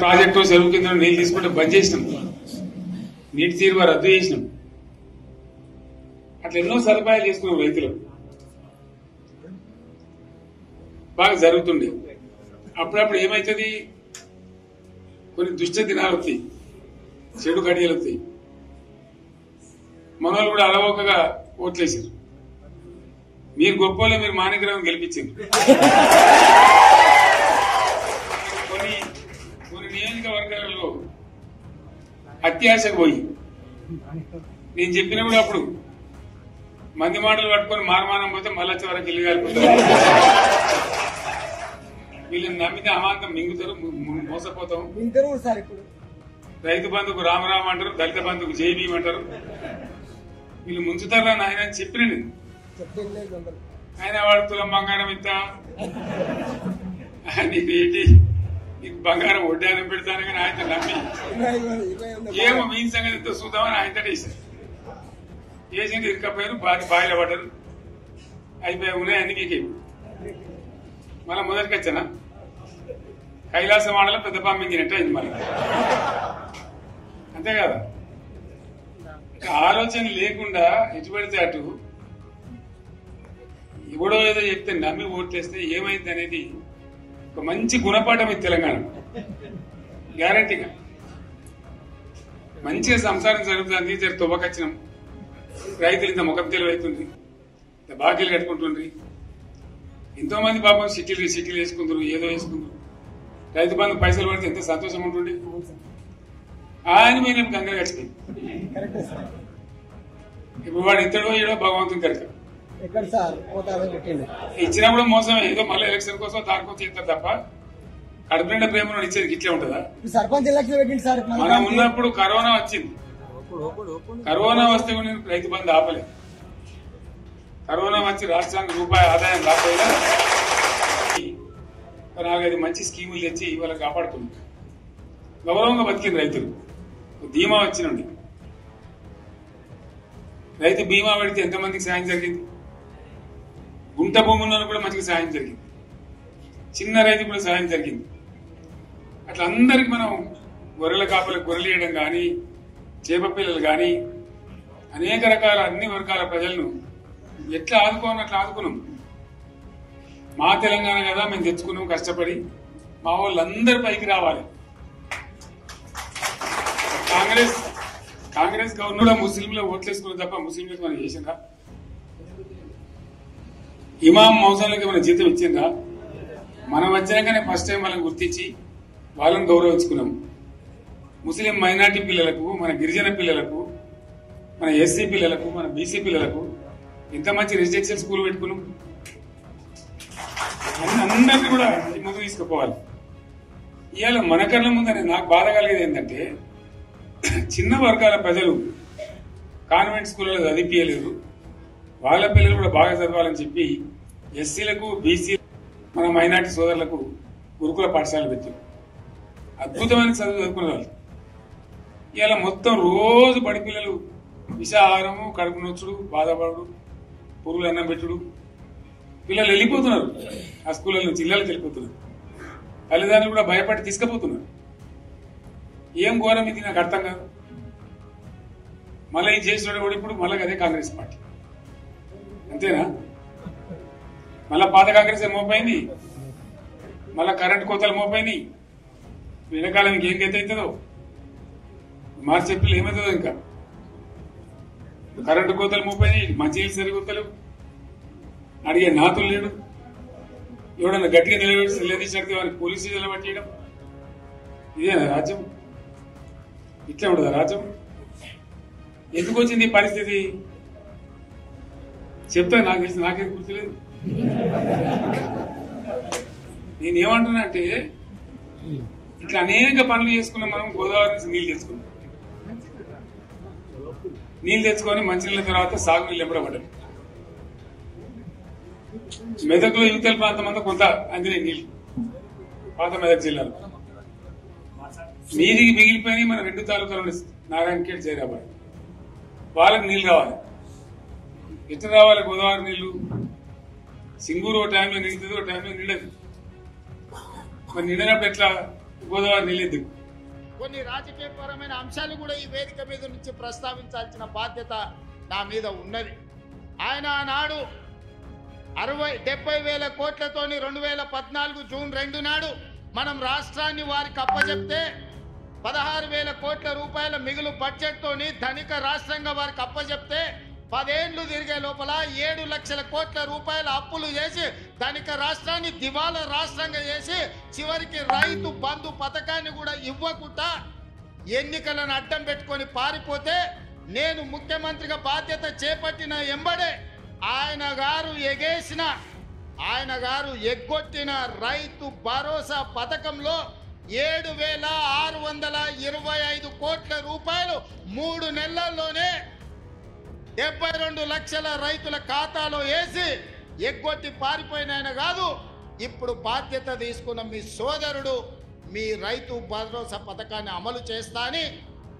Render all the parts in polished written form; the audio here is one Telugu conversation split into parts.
ప్రాజెక్టు చెరువు కింద నీళ్లు తీసుకుంటే బంద్ చేసినాం, నీటి తీరువ రద్దు చేసినాం. అట్లా ఎన్నో సదుపాయాలు చేసుకున్నాం. రైతులు బాగా జరుగుతుండే. అప్పుడప్పుడు ఏమవుతుంది, కొన్ని దుష్ట దినాలు వస్తాయి, చెడు గడియలు వస్తాయి. మనోళ్ళు కూడా అలవోకగా ఓట్లేసారు. మీరు గొప్పలో మీరు మాణిక్యరావుని గెలిపించారు. కొన్ని నియోజకవర్గాలలో అత్యాశకు పోయి నేను చెప్పిన కూడా అప్పుడు మంది మాటలు పట్టుకొని మారమానం పోతే మళ్ళీ వరకు ఇల్లు కాలిపోతారు. వీళ్ళని నమ్మితే అమాంతం మింగుతారు, మోసపోతాం. రైతు బంధుకు రామరామ అంటారు, దళిత బంధుకు జై భీమ్ అంటారు. వీళ్ళు ముంచుతారా నాయన చెప్పిన ఆయన వాడు తులం బంగారం ఇంత నీకు బంగారం వడ్డానం పెడతాను కానీ ఆయన నమ్మి ఏమో మీ సంగతి ఎంతో చూద్దామని ఆయన వేసారు. వేసింది ఇరుకపోయారు, బాయిలో పడ్డారు, అయిపోయి ఉన్నాయి అన్ని మీకే. మళ్ళా మొదటికి వచ్చానా కైలాసం ఆడలో పెద్ద పంపించినట్టు అయింది. మళ్ళీ అంతే కదా, ఆలోచన లేకుండా ఎటు పెడితే అటు ఎవడో ఏదో చెప్తే నమ్మి ఓట్లేస్తే ఏమైంది అనేది ఒక మంచి గుణపాఠం ఇది తెలంగాణ. గ్యారంటీగా మంచిగా సంసారం జరుగుతుంది. జర తువ్వకొచ్చినాం, రైతులు ఇంత ముఖం తెలివైతుంది, ఇంత బాకీలు కట్టుకుంటుండ్రి. ఎంతో మంది పాపం సిటీలు వేసుకుంటారు, ఏదో వేసుకుంటారు. రైతు బంధు పైసలు పడితే ఎంత సంతోషం ఉంటుంది. ఆయన మీద గంగలు కట్టింది. ఇప్పుడు వాడు ఇతడో ఏడో భగవంతుని కనుక ఇచ్చినప్పుడు మోసమే. ఏదో మళ్ళీ ఎలక్షన్ కోసం దానికోసం చేస్తారు తప్ప కడుపు నిండా ప్రేమ ఇచ్చేది ఇట్లే ఉంటుందా? మనం ఉన్నప్పుడు కరోనా వచ్చింది. కరోనా వస్తే కూడా రైతు బంధు ఆపలేదు. కరోనా వచ్చి రాష్ట్రానికి రూపాయి ఆదాయం రాకపోయినా 4-5 మంచి స్కీములు తెచ్చి ఇవాళ కాపాడుతున్నారు. గౌరవంగా బతికిన రైతులు. బీమా వచ్చినండి, రైతు బీమా పెడితే ఎంతమందికి సాయం జరిగింది. గుంట భూమి ఉన్న కూడా మంచిగా సాయం జరిగింది, చిన్న రైతు కూడా సాయం జరిగింది. అట్లా అందరికి మనం గొర్రెల కాపలకు గొర్రెలు వేయడం కానీ, చేప పిల్లలు కానీ, అనేక రకాల అన్ని వర్గాల ప్రజలను ఎట్లా ఆదుకోవాలని అట్లా ఆదుకున్నాం. మా తెలంగాణ కదా మేము తెచ్చుకున్నాం కష్టపడి. మా వాళ్ళందరి పైకి రావాలి. కాంగ్రెస్ గవర్నమెంట్ ముస్లింలు ఓట్లేసుకున్న తప్ప ముస్లింలకు మనం చేసిందా? ఇమాం మౌసాలకి మన జీతం ఇచ్చిందా? మనం వచ్చినాకనే ఫస్ట్ టైం వాళ్ళని గుర్తించి వాళ్ళని గౌరవించుకున్నాం. ముస్లిం మైనార్టీ పిల్లలకు, మన గిరిజన పిల్లలకు, మన ఎస్సీ పిల్లలకు, మన బీసీ పిల్లలకు ఇంత మంచి రెసిడెన్షియల్ స్కూల్ పెట్టుకున్నాం. అందరినీ కూడా ముందు తీసుకుపోవాలి. ఇవాళ మన కళ్ళ ముందని నాకు బాధ కలిగేది ఏంటంటే, చిన్న వర్గాల ప్రజలు కాన్వెంట్ స్కూళ్ళలో చదివించలేరు, వాళ్ళ పిల్లలు కూడా బాగా చదవాలని చెప్పి ఎస్సీలకు, బీసీ, మన మైనార్టీ సోదరులకు గురుకుల పాఠశాలలు పెట్టారు. అద్భుతమైన చదువు చదువుకునే వాళ్ళు. ఇవాళ మొత్తం రోజు బడి పిల్లలు విషాహారము, కడుపు నొచ్చుడు, బాధపడు, పురుగులు అన్నం పెట్టుడు. పిల్లలు వెళ్ళిపోతున్నారు, ఆ స్కూళ్ళ నుంచి ఇళ్ళకి వెళ్ళిపోతున్నారు. తల్లిదండ్రులు కూడా భయపడి తీసుకుపోతున్నారు. ఏం ఘోరం ఇది నాకు అర్థం కాదు. మళ్ళీ ఇది చేసిన కూడా ఇప్పుడు మళ్ళీ అదే కాంగ్రెస్ పార్టీ. అంతేనా? మళ్ళా పాత కాంగ్రెస్ మోపోయింది, మళ్ళా కరెంట్ కోతలు మోపోయినాయి. వెనకాలం ఇంకేం గతి అవుతుందో, మార్చి ఏప్రిల్ ఏమవుతుందో. ఇంకా కరెంటు కోతలు మోపోయినాయి, మంచి సరికొత్తలు, అడిగే నాతులు లేడు. ఎవడన్నా గట్టిగా నిలదీసినట్టు వారికి పోలీసు నిలబట్టేయడం. ఇదేనా రాజ్యం? ఇట్లా ఉండదా రాజ్యం? ఎందుకు వచ్చింది ఈ పరిస్థితి చెప్తా. నాకు తెలిసి నాకేం గుర్తులేదు. నేనేమంటున్నా అంటే, ఇట్లా అనేక పనులు చేసుకున్నాం మనం. గోదావరి నుంచి నీళ్లు తెచ్చుకున్నాం, నీళ్లు తెచ్చుకొని మంచినీళ్ళ తర్వాత సాగునీళ్ళు ఎంబడబడ్డారు. మెదక్లో యువతల ప్రాంతం అంతా కొంత అందినే నీళ్లు, పాత మెదక్ జిల్లాలో. నీటికి మిగిలిపోయినాయి మన 2 తాలూకాలు, నారాయణఖేడ్, జైరాబాద్. వాళ్ళకి నీళ్లు కావాలి. ఎట్లా రావాలి గోదావరి నీళ్లు? సింగూరు ఓ టైంలో నిండుతుంది, ఓ టైంలో నిండదు. మరి నిండినప్పుడు ఎట్లా? గోదావరి నీళ్ళెద్దు. కొన్ని రాజకీయపరమైన అంశాలు కూడా ఈ వేదిక మీద నుంచి ప్రస్తావించాల్సిన బాధ్యత నా మీద ఉన్నది. ఆయన ఆనాడు 70,000 కోట్లతోని 2014 జూన్ 2 నాడు మనం రాష్ట్రాన్ని వారికి అప్పచెప్తే 16,000 కోట్ల రూపాయల మిగులు బడ్జెట్ తోని ధనిక రాష్ట్రంగా వారికి అప్పచెప్తే 10 ఏళ్లు తిరిగే లోపల 7 లక్షల కోట్ల రూపాయల అప్పులు చేసి ధనిక రాష్ట్రాన్ని దివాలా రాష్ట్రంగా చేసి చివరికి రైతు బంధు పథకాన్ని కూడా ఇవ్వకుండా ఎన్నికలను అడ్డం పెట్టుకొని పారిపోతే నేను ముఖ్యమంత్రిగా బాధ్యత చేపట్టిన ఎంబడే ఆయన గారు ఎగ్గొట్టిన రైతు భరోసా పథకంలో 7,625 కోట్ల రూపాయలు 3 నెలల్లోనే 72 లక్షల రైతుల ఖాతాలో వేసి ఎగ్గొట్టి పారిపోయిన ఆయన కాదు. ఇప్పుడు బాధ్యత తీసుకున్న మీ సోదరుడు మీ రైతు భరోసా పథకాన్ని అమలు చేస్తా అని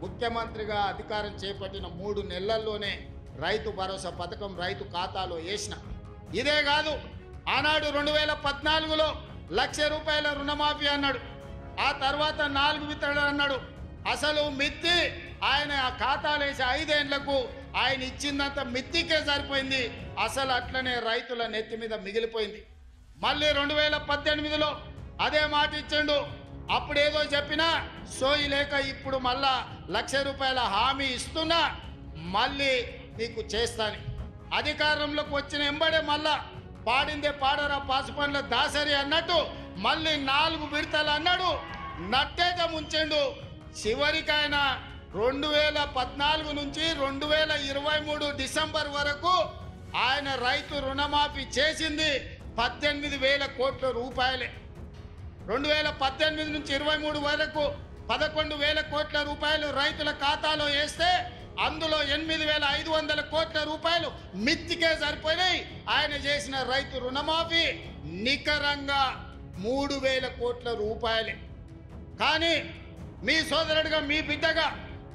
ముఖ్యమంత్రిగా అధికారం చేపట్టిన 3 నెలల్లోనే రైతు భరోసా పథకం రైతు ఖాతాలో వేసిన. ఇదే కాదు, ఆనాడు 2014లో 1,00,000 రూపాయల రుణమాఫీ అన్నాడు. ఆ తర్వాత 4 విత్తనాలు అన్నాడు. అసలు మిత్తి ఆయన ఆ ఖాతాలో వేసి 5 ఏళ్లకు ఆయన ఇచ్చిందంత మిత్తికే సరిపోయింది. అసలు అట్లనే రైతుల నెత్తి మీద మిగిలిపోయింది. మళ్ళీ 2018లో అదే మాట ఇచ్చిండు. అప్పుడేదో చెప్పినా సోయి లేక ఇప్పుడు మళ్ళా 1,00,000 రూపాయల హామీ ఇస్తున్నా మళ్ళీ నీకు చేస్తాను. అధికారంలోకి వచ్చిన ఎంబడే మళ్ళా పాడిందే పాడరా పాసుపండ్ల దాసరి అన్నట్టు మళ్ళీ 4 విడతలు అన్నాడు. నట్టేట ముంచెండు. చివరికి ఆయన 2014 నుంచి 2023 డిసెంబర్ వరకు ఆయన రైతు రుణమాఫీ చేసింది 18,000 కోట్ల రూపాయలే. 2018 నుంచి 23 వరకు 11,000 కోట్ల రూపాయలు రైతుల ఖాతాలో వేస్తే అందులో 8,500 కోట్ల రూపాయలు మిత్తికే సరిపోయినాయి. ఆయన చేసిన రైతు రుణమాఫీ నికరంగా 3,000 కోట్ల రూపాయలే. కానీ మీ సోదరుడిగా, మీ బిడ్డగా,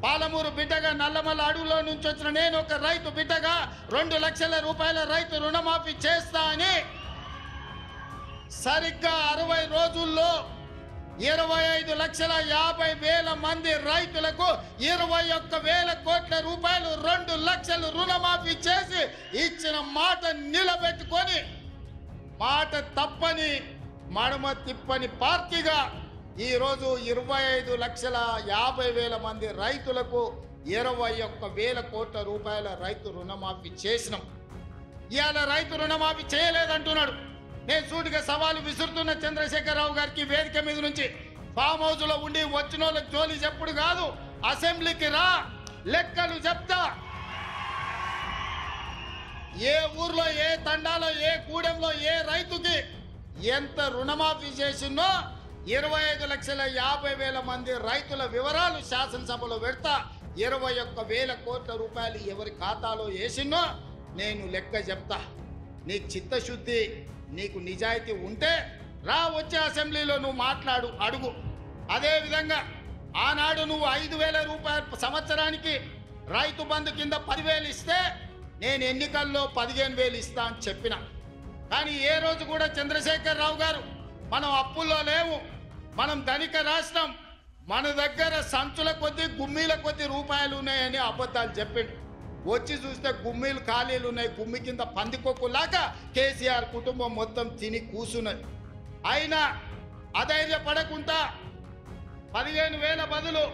పాలమూరు బిడ్డగా, నల్లమల్ల అడవులో నుంచి వచ్చిన నేను ఒక రైతు బిడ్డగా 2 లక్షల రూపాయల రైతు రుణమాఫీ చేస్తా అని సరిగ్గా 60 రోజుల్లో 25,50,000 మంది రైతులకు 21,000 కోట్ల రూపాయలు 2 లక్షలు రుణమాఫీ చేసి ఇచ్చిన మాట నిలబెట్టుకొని మాట తప్పని మడమ తిప్పని పార్టీగా ఈరోజు 25,50,000 మంది రైతులకు 21,000 కోట్ల రూపాయల రైతు రుణమాఫీ చేసినాం. ఇవాళ రైతు రుణమాఫీ చేయలేదంటున్నాడు. నేను సూటిగా సవాలు విసురుతున్న చంద్రశేఖరరావు గారికి వేదిక మీద నుంచి, ఫామ్ హౌస్ లో ఉండి వచ్చిన వాళ్ళకి జోలి చెప్పుడు కాదు, అసెంబ్లీకి రా, లెక్కలు చెప్తా. ఏ ఊర్లో, ఏ తండాలో, ఏ గూడెంలో ఏ రైతుకి ఎంత రుణమాఫీ చేసిందో 25,50,000 మంది రైతుల వివరాలు శాసనసభలో పెడతా. 21,000 కోట్ల రూపాయలు ఎవరి ఖాతాలో వేసిందో నేను లెక్క చెప్తా. నీకు చిత్తశుద్ధి, నీకు నిజాయితీ ఉంటే రా, వచ్చే అసెంబ్లీలో నువ్వు మాట్లాడు, అడుగు. అదేవిధంగా ఆనాడు నువ్వు 5,000 రూపాయలు సంవత్సరానికి రైతు బంధు కింద 10,000 ఇస్తే నేను ఎన్నికల్లో 15,000 ఇస్తా అని చెప్పిన. కానీ ఏ రోజు కూడా చంద్రశేఖరరావు గారు మనం అప్పుల్లో లేవు, మనం ధనిక రాష్ట్రం, మన దగ్గర సంచుల కొద్దీ గుమ్మీల కొద్దీ రూపాయలు ఉన్నాయని అబద్ధాలు చెప్పిండు. వచ్చి చూస్తే గుమ్మీలు ఖాళీలు ఉన్నాయి. గుమ్మి కింద పందికొక్కులాగా కేసీఆర్ కుటుంబం మొత్తం తిని కూసున్నది. అయినా అధైర్యపడకుండా 15,000 బదులు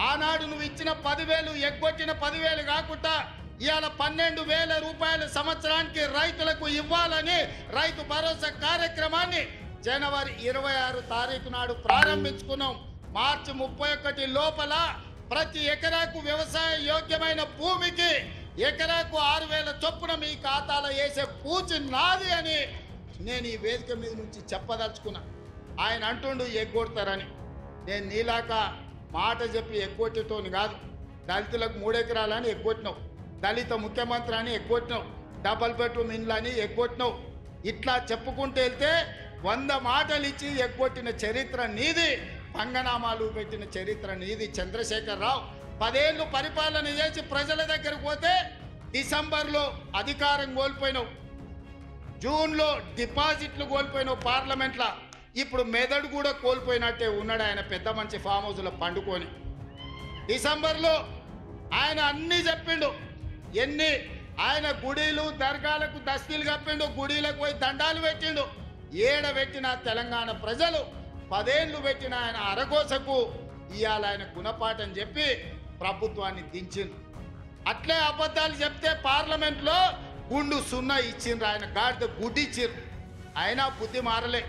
ఆనాడు నువ్వు ఇచ్చిన 10,000 ఎగ్గొట్టిన 10,000 కాకుండా ఇవాళ 12,000 రూపాయలు సంవత్సరానికి రైతులకు ఇవ్వాలని రైతు భరోసా కార్యక్రమాన్ని జనవరి 26 తారీఖు నాడు ప్రారంభించుకున్నాం. మార్చి 31 లోపల ప్రతి ఎకరాకు వ్యవసాయ యోగ్యమైన భూమికి ఎకరాకు 6,000 చొప్పున మీ ఖాతాలో వేసే పూచి నాది అని నేను ఈ వేదిక మీద నుంచి చెప్పదలుచుకున్నా. ఆయన అంటుండు ఎగ్గొడతారని. నేను నీలాక మాట చెప్పి ఎగ్గొట్టేటోని కాదు. దళితులకు 3 ఎకరాలని ఎగ్గొట్టినావు, దళిత ముఖ్యమంత్రి అని ఎగ్గొట్టినావు, డబల్ బెడ్రూమ్ ఇండ్లు అని ఎగ్గొట్టినావు. ఇట్లా చెప్పుకుంటూ వెళ్తే 100 మాటలు ఇచ్చి ఎగ్గొట్టిన చరిత్ర నీది, పంగనామాలు పెట్టిన చరిత్ర నీది. చంద్రశేఖరరావు 10 ఏళ్ళు పరిపాలన చేసి ప్రజల దగ్గరకు పోతే డిసెంబర్లో అధికారం కోల్పోయినావు, జూన్లో డిపాజిట్లు కోల్పోయినావు, పార్లమెంట్లో ఇప్పుడు మెదడు కూడా కోల్పోయినట్టే ఉన్నాడు ఆయన పెద్ద మంచి ఫామ్ హౌస్లో పండుకొని. డిసెంబర్లో ఆయన అన్నీ చెప్పిండు. ఆయన గుడీలు దర్గాలకు దస్తీలు కప్పిండు, గుడీలకు పోయి దండాలు పెట్టిండు. పెట్టిన తెలంగాణ ప్రజలు 10 ఏళ్ళు పెట్టిన ఆయన అరగోసకు ఇవాళ ఆయన గుణపాఠం చెప్పి ప్రభుత్వాన్ని దించిండు. అట్లే అబద్ధాలు చెప్తే పార్లమెంట్లో గుండు సున్నా ఇచ్చిండ్రు, ఆయన గాడిద గుడ్డిచ్చిర్రు. అయినా బుద్ధి మారలే.